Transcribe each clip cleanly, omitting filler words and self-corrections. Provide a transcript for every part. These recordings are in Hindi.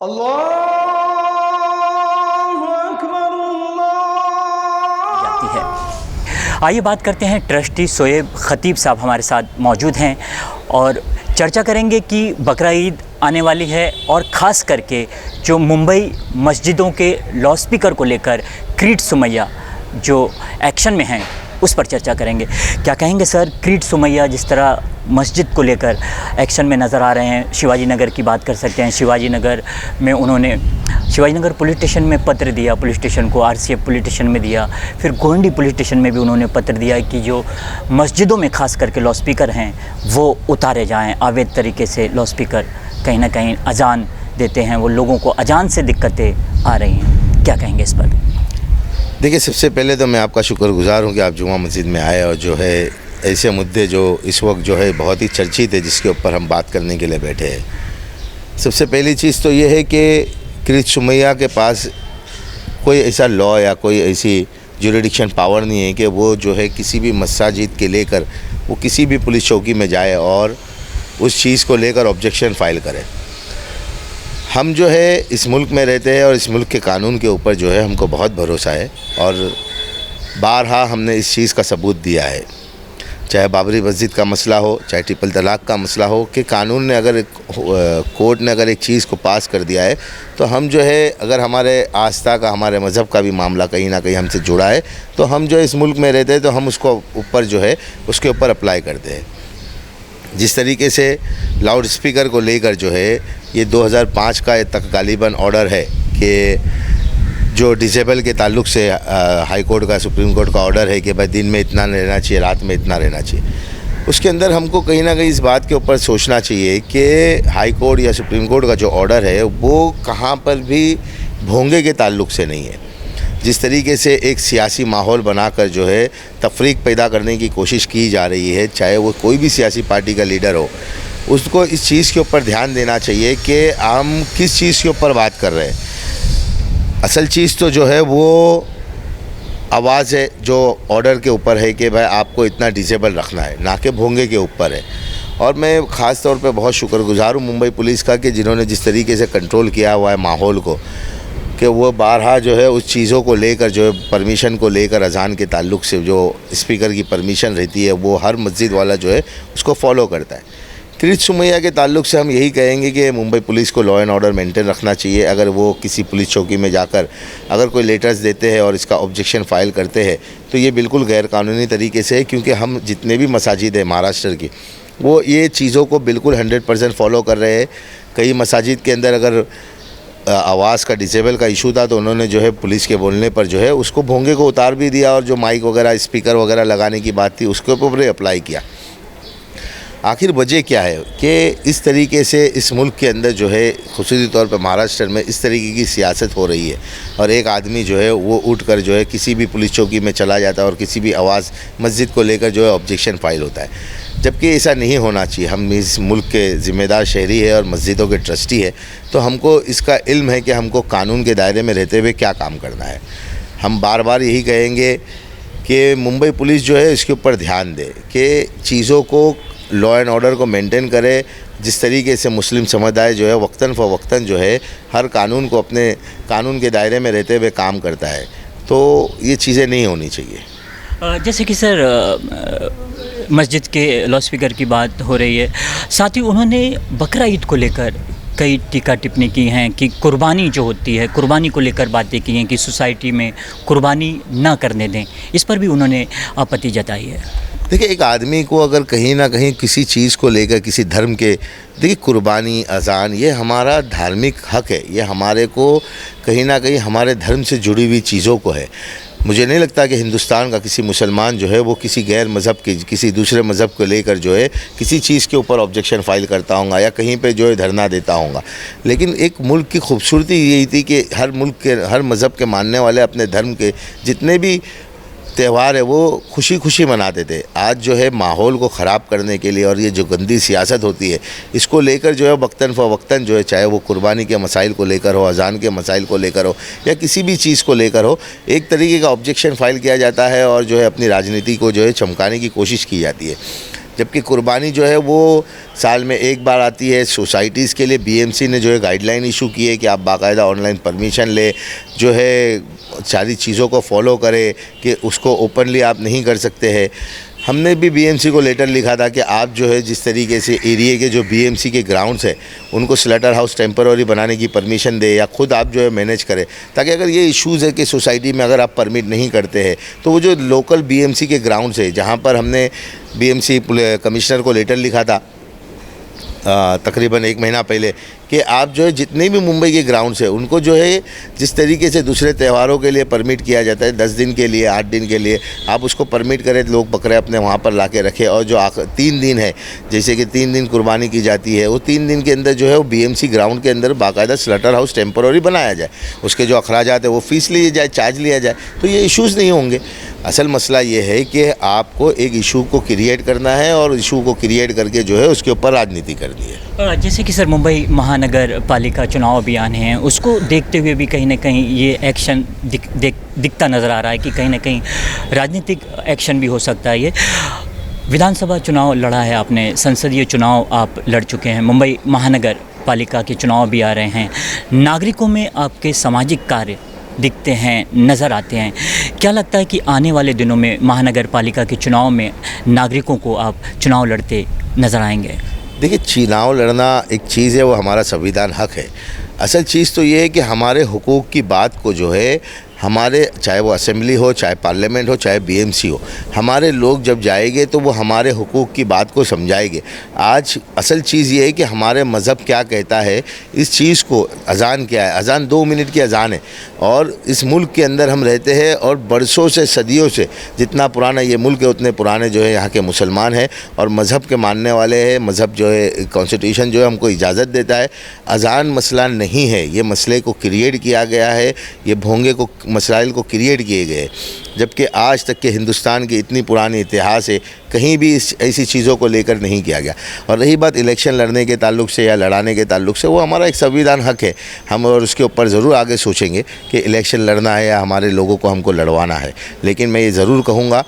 अल्लाहु अकबर जाती है। आइए बात करते हैं, ट्रस्टी शोएब खतीब साहब हमारे साथ मौजूद हैं और चर्चा करेंगे कि बकरा ईद आने वाली है और ख़ास करके जो मुंबई मस्जिदों के लाउडस्पीकर को लेकर क्रीड सुमैया जो एक्शन में हैं उस पर चर्चा करेंगे। क्या कहेंगे सर, क्रीड सुमैया जिस तरह मस्जिद को लेकर एक्शन में नज़र आ रहे हैं। शिवाजी नगर की बात कर सकते हैं, शिवाजी नगर में उन्होंने शिवाजी नगर पुलिस स्टेशन में पत्र दिया, पुलिस स्टेशन को आरसीएफ पुलिस स्टेशन में दिया, फिर गोंडी पुलिस स्टेशन में भी उन्होंने पत्र दिया कि जो मस्जिदों में ख़ास करके लाउडस्पीकर हैं वो उतारे जाएं। अवैध तरीके से लाउडस्पीकर कहीं ना कहीं अजान देते हैं, वो लोगों को अजान से दिक्कतें आ रही हैं। क्या कहेंगे इस पर? देखिए, सबसे पहले तो मैं आपका शुक्रगुजार हूं कि आप जुमा मस्जिद में आए और जो है ऐसे मुद्दे जो इस वक्त जो है बहुत ही चर्चित है जिसके ऊपर हम बात करने के लिए बैठे हैं। सबसे पहली चीज़ तो ये है कि क्रीड सुमैया के पास कोई ऐसा लॉ या कोई ऐसी जुरिडिक्शन पावर नहीं है कि वो जो है किसी भी मस्जिद के लेकर वो किसी भी पुलिस चौकी में जाए और उस चीज़ को लेकर ऑब्जेक्शन फ़ाइल करे। हम जो है इस मुल्क में रहते हैं और इस मुल्क के कानून के ऊपर जो है हमको बहुत भरोसा है और बारहा हमने इस चीज़ का सबूत दिया है, चाहे बाबरी मस्जिद का मसला हो, चाहे ट्रिपल तलाक का मसला हो, कि कानून ने अगर कोर्ट ने अगर एक चीज़ को पास कर दिया है तो हम जो है अगर हमारे आस्था का, हमारे मज़हब का भी मामला कहीं ना कहीं हमसे जुड़ा है तो हम जो इस मुल्क में रहते हैं तो हम उसको ऊपर जो है उसके ऊपर अप्लाई करते हैं। जिस तरीके से लाउड स्पीकर को लेकर जो है ये 2005 का तक गालिबन ऑर्डर है कि जो डिसेबल के ताल्लुक से हाई कोर्ट का, सुप्रीम कोर्ट का ऑर्डर है कि भाई दिन में इतना रहना चाहिए, रात में इतना रहना चाहिए, उसके अंदर हमको कहीं ना कहीं इस बात के ऊपर सोचना चाहिए कि हाई कोर्ट या सुप्रीम कोर्ट का जो ऑर्डर है वो कहाँ पर भी भोंगे के ताल्लुक से नहीं है। जिस तरीके से एक सियासी माहौल बनाकर जो है तफरीक पैदा करने की कोशिश की जा रही है, चाहे वो कोई भी सियासी पार्टी का लीडर हो, उसको इस चीज़ के ऊपर ध्यान देना चाहिए कि हम किस चीज़ के ऊपर बात कर रहे हैं। असल चीज़ तो जो है वो आवाज़ है जो ऑर्डर के ऊपर है कि भाई आपको इतना डिसेबल रखना है, ना कि भोंगे के ऊपर है। और मैं ख़ास तौर पे बहुत शुक्रगुजार हूँ मुंबई पुलिस का कि जिन्होंने जिस तरीके से कंट्रोल किया हुआ है माहौल को, कि वो बारहा जो है उस चीज़ों को लेकर जो है परमिशन को लेकर अजान के ताल्लुक से जो स्पीकर की परमिशन रहती है वो हर मस्जिद वाला जो है उसको फॉलो करता है। क्रीड सुमैया के ताल्लुक से हम यही कहेंगे कि मुंबई पुलिस को लॉ एंड ऑर्डर मेंटेन रखना चाहिए। अगर वो किसी पुलिस चौकी में जाकर अगर कोई लेटर्स देते हैं और इसका ऑब्जेक्शन फ़ाइल करते हैं तो ये बिल्कुल गैर कानूनी तरीके से है, क्योंकि हम जितने भी मसाजिद हैं महाराष्ट्र की वो ये चीज़ों को बिल्कुल 100% फॉलो कर रहे हैं। कई मसाजिद के अंदर अगर आवाज़ का डिसेबल का इशू था तो उन्होंने जो है पुलिस के बोलने पर जो है उसको भोंगे को उतार भी दिया और जो माइक वगैरह, स्पीकर वगैरह लगाने की बात थी उसके ऊपर अप्लाई किया। आखिर वजह क्या है कि इस तरीके से इस मुल्क के अंदर जो है ख़ुसूसी तौर पर महाराष्ट्र में इस तरीके की सियासत हो रही है और एक आदमी जो है वो उठकर जो है किसी भी पुलिस चौकी में चला जाता है और किसी भी आवाज़ मस्जिद को लेकर जो है ऑब्जेक्शन फ़ाइल होता है, जबकि ऐसा नहीं होना चाहिए। हम इस मुल्क के ज़िम्मेदार शहरी है और मस्जिदों के ट्रस्टी है, तो हमको इसका इल्म है कि हमको कानून के दायरे में रहते हुए क्या काम करना है। हम बार बार यही कहेंगे कि मुंबई पुलिस जो है इसके ऊपर ध्यान दे कि चीज़ों को, लॉ एंड ऑर्डर को मेंटेन करे। जिस तरीके से मुस्लिम समुदाय जो है वक्तन फ़वक्तन जो है हर कानून को अपने कानून के दायरे में रहते हुए काम करता है, तो ये चीज़ें नहीं होनी चाहिए। जैसे कि सर मस्जिद के लाउडस्पीकर की बात हो रही है, साथ ही उन्होंने बकरा ईद को लेकर कई टीका टिप्पणी की हैं कि कुर्बानी जो होती है, कुर्बानी को लेकर बातें की हैं कि सोसाइटी में कुर्बानी ना करने दें, इस पर भी उन्होंने आपत्ति जताई है। देखिए, एक आदमी को अगर कहीं ना कहीं किसी चीज़ को लेकर, किसी धर्म के, देखिए कुर्बानी, अजान, ये हमारा धार्मिक हक है, ये हमारे को कहीं ना कहीं हमारे धर्म से जुड़ी हुई चीज़ों को है। मुझे नहीं लगता कि हिंदुस्तान का किसी मुसलमान जो है वो किसी गैर मज़हब के, किसी दूसरे मज़हब को लेकर जो है किसी चीज़ के ऊपर ऑब्जेक्शन फ़ाइल करता होगा या कहीं पे जो है धरना देता होगा। लेकिन एक मुल्क की खूबसूरती यही थी कि हर मुल्क के, हर मज़हब के मानने वाले अपने धर्म के जितने भी त्यौहार है वो खुशी खुशी मनाते थे। आज जो है माहौल को ख़राब करने के लिए और ये जो गंदी सियासत होती है इसको लेकर जो है वक्तन फ़वक्तन जो है, चाहे वो कुर्बानी के मसाइल को लेकर हो, अजान के मसाइल को लेकर हो या किसी भी चीज़ को लेकर हो, एक तरीके का ऑब्जेक्शन फ़ाइल किया जाता है और जो है अपनी राजनीति को जो है चमकाने की कोशिश की जाती है। जबकि कुर्बानी जो है वो साल में एक बार आती है। सोसाइटीज़ के लिए बीएमसी ने जो है गाइडलाइन इशू की है कि आप बाकायदा ऑनलाइन परमिशन ले, जो है सारी चीज़ों को फॉलो करें कि उसको ओपनली आप नहीं कर सकते हैं। हमने भी बीएमसी को लेटर लिखा था कि आप जो है जिस तरीके से एरिया के जो बीएमसी के ग्राउंड्स है उनको स्लटर हाउस टेम्पररी बनाने की परमिशन दे या खुद आप जो है मैनेज करें, ताकि अगर ये इश्यूज़ है कि सोसाइटी में अगर आप परमिट नहीं करते हैं तो वो जो लोकल बीएमसी के ग्राउंड्स है जहाँ पर हमने बीएमसी कमिश्नर को लेटर लिखा था तकरीबन 1 महीना पहले कि आप जो है जितने भी मुंबई के ग्राउंड्स है उनको जो है जिस तरीके से दूसरे त्योहारों के लिए परमिट किया जाता है 10 दिन के लिए 8 दिन के लिए आप उसको परमिट करें, लोग बकरे अपने वहाँ पर ला के रखें। और जो 3 दिन है, जैसे कि 3 दिन कुर्बानी की जाती है, वो 3 दिन के अंदर जो है वो बीएमसी ग्राउंड के अंदर बाकायदा स्लटर हाउस टेम्पररी बनाया जाए, उसके जो अखराजात है वो फ़ीस लिए जाए, चार्ज लिया जाए, तो ये इशूज़ नहीं होंगे। असल मसला ये है कि आपको एक इशू को क्रिएट करना है और इशू को क्रिएट करके जो है उसके ऊपर राजनीति करनी है। जैसे कि सर मुंबई महानगर पालिका चुनाव अभियान है, उसको देखते हुए भी कहीं ना कहीं ये एक्शन दिखता नज़र आ रहा है कि कहीं ना कहीं राजनीतिक एक्शन भी हो सकता है। ये विधानसभा चुनाव लड़ा है आपने, संसदीय चुनाव आप लड़ चुके हैं, मुंबई महानगर पालिका के चुनाव भी आ रहे हैं, नागरिकों में आपके सामाजिक कार्य दिखते हैं, नज़र आते हैं। क्या लगता है कि आने वाले दिनों में महानगर पालिका के चुनाव में नागरिकों को आप चुनाव लड़ते नज़र आएंगे? देखिए, चुनाव लड़ना एक चीज़ है, वो हमारा संविधान हक है। असल चीज़ तो ये है कि हमारे हुकूक की बात को जो है हमारे, चाहे वो असेंबली हो, चाहे पार्लियामेंट हो, चाहे बीएमसी हो, हमारे लोग जब जाएंगे तो वो हमारे हुकूक की बात को समझाएंगे। आज असल चीज़ ये है कि हमारे मज़हब क्या कहता है, इस चीज़ को, अज़ान क्या है, अज़ान 2 मिनट की अज़ान है और इस मुल्क के अंदर हम रहते हैं और बरसों से, सदियों से, जितना पुराना ये मुल्क है उतने पुराने जो है यहाँ के मुसलमान हैं और मज़हब के मानने वाले हैं। मज़हब जो है, कॉन्स्टिट्यूशन जो है हमको इजाज़त देता है। अज़ान मसला नहीं है, ये मसले को क्रिएट किया गया है, ये भोंगे को, मसाइल को क्रिएट किए गए, जबकि आज तक के हिंदुस्तान की इतनी पुरानी इतिहास है, कहीं भी ऐसी चीज़ों को लेकर नहीं किया गया। और रही बात इलेक्शन लड़ने के ताल्लुक से या लड़ाने के ताल्लुक से, वो हमारा एक संविधान हक है, हम और उसके ऊपर ज़रूर आगे सोचेंगे कि इलेक्शन लड़ना है या हमारे लोगों को हमको लड़वाना है। लेकिन मैं ये ज़रूर कहूँगा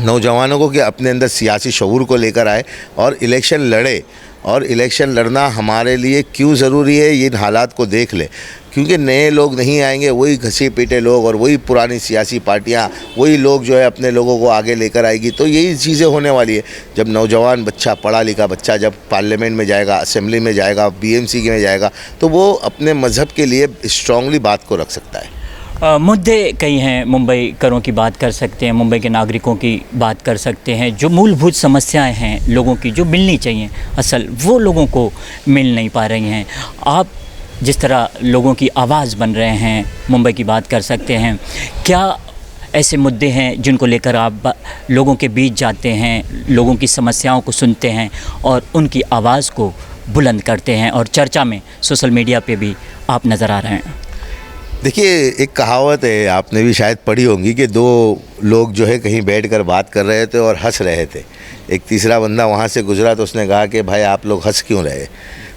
नौजवानों को कि अपने अंदर सियासी शऊर को लेकर आए और इलेक्शन लड़े। और इलेक्शन लड़ना हमारे लिए क्यों ज़रूरी है, ये इन हालात को देख ले, क्योंकि नए लोग नहीं आएंगे, वही घसी पीटे लोग और वही पुरानी सियासी पार्टियां, वही लोग जो है अपने लोगों को आगे लेकर आएगी। तो यही चीज़ें होने वाली है। जब नौजवान बच्चा, पढ़ा लिखा बच्चा जब पार्लियामेंट में जाएगा, असेंबली में जाएगा, बीएमसी में जाएगा, तो वो अपने मज़हब के लिए स्ट्रांगली बात को रख सकता है। मुद्दे कई हैं, मुंबई करों की बात कर सकते हैं, मुंबई के नागरिकों की बात कर सकते हैं, जो मूलभूत समस्याएं हैं लोगों की जो मिलनी चाहिए असल, वो लोगों को मिल नहीं पा रही हैं। आप जिस तरह लोगों की आवाज़ बन रहे हैं, मुंबई की बात कर सकते हैं, क्या ऐसे मुद्दे हैं जिनको लेकर आप लोगों के बीच जाते हैं, लोगों की समस्याओं को सुनते हैं और उनकी आवाज़ को बुलंद करते हैं और चर्चा में सोशल मीडिया पे भी आप नज़र आ रहे हैं? देखिए, एक कहावत है, आपने भी शायद पढ़ी होंगी, कि 2 लोग जो है कहीं बैठकर बात कर रहे थे और हंस रहे थे। एक तीसरा बंदा वहाँ से गुजरा तो उसने कहा कि भाई आप लोग हंस क्यों रहे?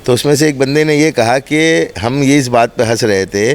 तो उसमें से एक बंदे ने ये कहा कि हम ये इस बात पे हंस रहे थे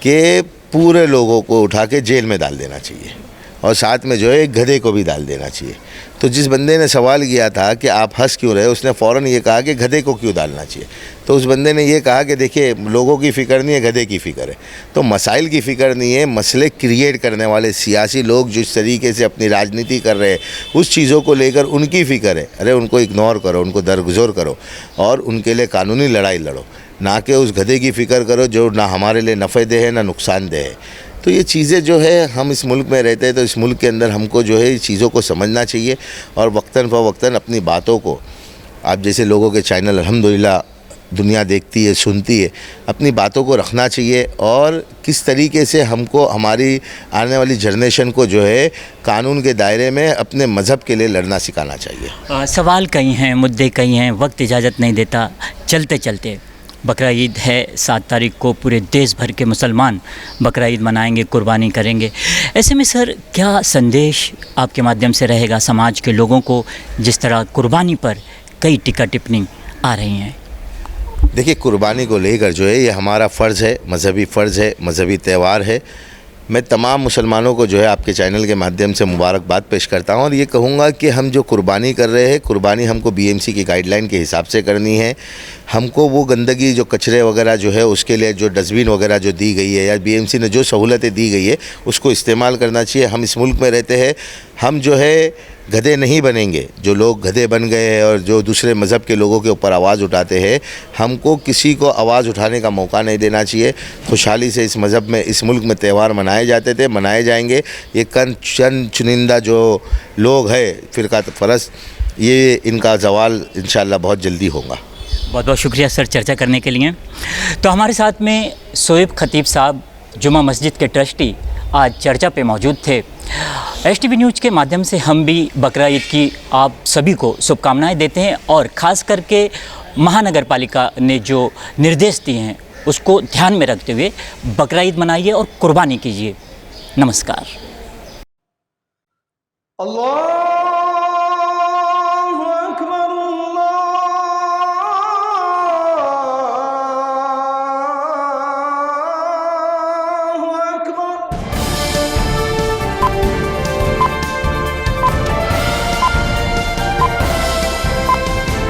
कि पूरे लोगों को उठा के जेल में डाल देना चाहिए और साथ में जो है एक गधे को भी डाल देना चाहिए। तो जिस बंदे ने सवाल किया था कि आप हंस क्यों रहे, उसने फ़ौरन ये कहा कि गधे को क्यों डालना चाहिए। तो उस बंदे ने ये कहा कि देखिए, लोगों की फ़िक्र नहीं है, गधे की फ़िक्र है। तो मसाइल की फ़िक्र नहीं है, मसले क्रिएट करने वाले सियासी लोग जिस तरीके से अपनी राजनीति कर रहे हैं, उस चीज़ों को लेकर उनकी फ़िक्र है। अरे उनको इग्नोर करो, उनको दरगुजर करो और उनके लिए कानूनी लड़ाई लड़ो, ना कि उस गधे की फ़िक्र करो जो ना हमारे लिए नफ़ेदेह है ना नुकसानदेह है। तो ये चीज़ें जो है, हम इस मुल्क में रहते हैं तो इस मुल्क के अंदर हमको जो है इस चीज़ों को समझना चाहिए और वक्तन फ़वक्तन अपनी बातों को, आप जैसे लोगों के चैनल अल्हम्दुलिल्लाह दुनिया देखती है, सुनती है, अपनी बातों को रखना चाहिए और किस तरीके से हमको हमारी आने वाली जनरेशन को जो है कानून के दायरे में अपने मज़हब के लिए लड़ना सिखाना चाहिए। सवाल कई हैं, मुद्दे कई हैं, वक्त इजाज़त नहीं देता। चलते चलते बकरा ईद है 7 तारीख को, पूरे देश भर के मुसलमान बकरा ईद मनाएंगे, कुर्बानी करेंगे। ऐसे में सर, क्या संदेश आपके माध्यम से रहेगा समाज के लोगों को, जिस तरह कुर्बानी पर कई टीका टिप्पणी आ रही हैं? देखिए, कुर्बानी को लेकर जो है ये हमारा फ़र्ज़ है, मज़हबी फ़र्ज़ है, मज़हबी त्यौहार है। मैं तमाम मुसलमानों को जो है आपके चैनल के माध्यम से मुबारकबाद पेश करता हूं और ये कहूँगा कि हम जो कुर्बानी कर रहे हैं, कुर्बानी हमको बीएमसी की गाइडलाइन के हिसाब से करनी है। हमको वो गंदगी जो कचरे वगैरह जो है उसके लिए जो डस्टबिन वगैरह जो दी गई है या बीएमसी ने जो सहूलतें दी गई है उसको इस्तेमाल करना चाहिए। हम इस मुल्क में रहते हैं, हम जो है गधे नहीं बनेंगे। जो लोग गधे बन गए हैं और जो दूसरे मज़हब के लोगों के ऊपर आवाज़ उठाते हैं, हमको किसी को आवाज़ उठाने का मौका नहीं देना चाहिए। खुशहाली से इस मज़हब में, इस मुल्क में त्यौहार मनाए जाते थे, मनाए जाएंगे। ये चंद चुनिंदा जो लोग हैं फ़िरका फ़रस्त, ये इनका ज़वाल इंशाअल्लाह बहुत जल्दी होगा। बहुत बहुत शुक्रिया सर चर्चा करने के लिए। तो हमारे साथ में शोएब खतीब साहब जुमा मस्जिद के ट्रस्टी आज चर्चा पे मौजूद थे। STV न्यूज़ के माध्यम से हम भी बकरा ईद की आप सभी को शुभकामनाएं देते हैं और ख़ास करके महानगर पालिका ने जो निर्देश दिए हैं उसको ध्यान में रखते हुए बकरा ईद मनाइए और कुर्बानी कीजिए। नमस्कार। अल्लाह